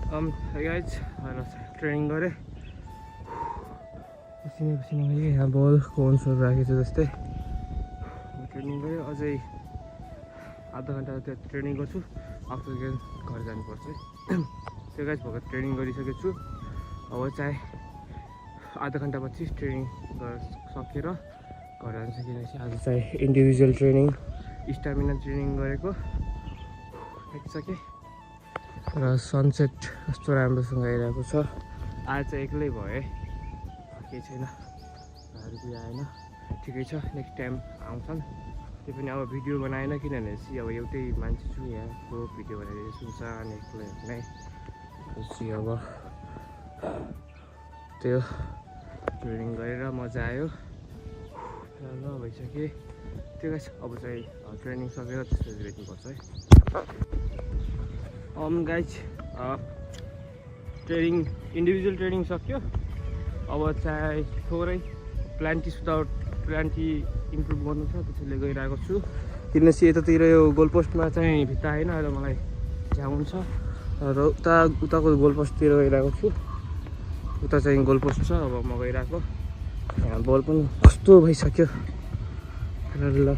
Hey guys, training गरेँ पसिना भयो यहाँ बल कोन्सहरू राखेको छु जस्तै ट्रेनिङ गरेँ अझै आधा घन्टा त्यो ट्रेनिङ गर्छु आफ्टर गेम घर जानुपर्छ है त्यो गाइस भर्खर ट्रेनिङ गरिसकेको छु अब चाहिँ आधा घन्टा पछि ट्रेनिङ सकेर घर जान्छ किनकि आज चाहिँ इन्डिभिजुअल ट्रेनिङ स्टामिना ट्रेनिङ गरेको थाकिसकेँ र सनसेट कस्तो राम्रोसँग आइरहेको छ आज चाहिँ एक्लै भएँ केही छैन गाडी आएन ठिकै छ नेक्स्ट टाइम आउँछन् त्यो पनि अब भिडियो बनाएन किनभने अब एउटै मान्छे छु यहाँको भिडियो बनाएर सुन्छ अनि एक्लै नै अब त्यो ट्रेनिङ गरेर मजा आयो ल भइसक्यो त्यो गाइस अब चाहिँ ट्रेनिङ सकेर त्यसपछि भेट्नुपर्छ है गाइज ट्रेनिङ इन्डिभिजुअल ट्रेनिङ सक्यो अब चाहिँ थोरै प्लान्टी इम्प्रुभ गर्नु छ त्यसैले गइरहेको छु किनकि यतातिर यो गोलपोस्टमा चाहिँ भित्ता होइन अहिले मलाई झ्याउनु छ र उताको गोलपोस्टतिर गइरहेको छु उता चाहिँ गोलपोस्ट छ अब म गइरहेको यहाँ बल पनि कस्तो भइसक्यो ल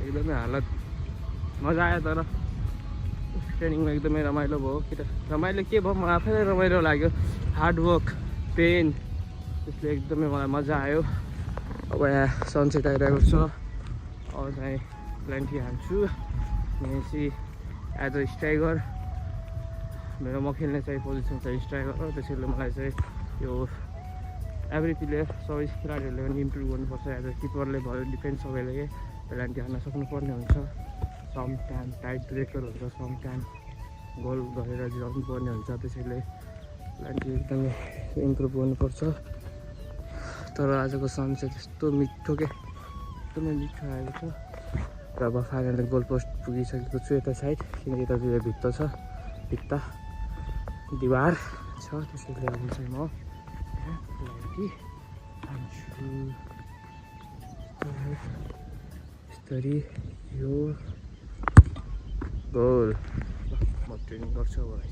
एकदमै हालत मजा आयो तर ट्रेनिङमा एकदमै रमाइलो भयो कि त रमाइलो के भयो म आफैलाई रमाइलो लाग्यो हार्डवर्क पेन त्यसले एकदमै मलाई मजा आयो अब यहाँ सनसेट आइरहेको छ अब चाहिँ प्लान्टी हान्छु भनेपछि एज अ स्ट्राइकर म खेल्ने चाहिँ पोजिसन छ स्ट्राइकर हो त्यसैले मलाई चाहिँ यो एभ्री प्लेयर सबै खेलाडीहरूले पनि इम्प्रुभ गर्नुपर्छ एज अ किपरले भयो डिफेन्स सबैले प्लान्टी हान्न सक्नुपर्ने हुन्छ सम टाइम टाइट ब्रेकर हुन्छ सम टाइम गोल गरेर जिराउनु पर्ने हुन्छ त्यसैले प्लान्टी एकदमै इम्प्रुभ गर्नुपर्छ तर आजको सनसेट यस्तो मिठो के एकदमै मिठो आएको छ र अब फाइनली गोल पोस्ट पुगिसकेको छु यता साइड किनकि यतातिर भित्ता दिवार छ त्यसैले अब चाहिँ म प्लान्टी हान्छु यसरी यो गोल म ट्रेनिङ गर्छु अब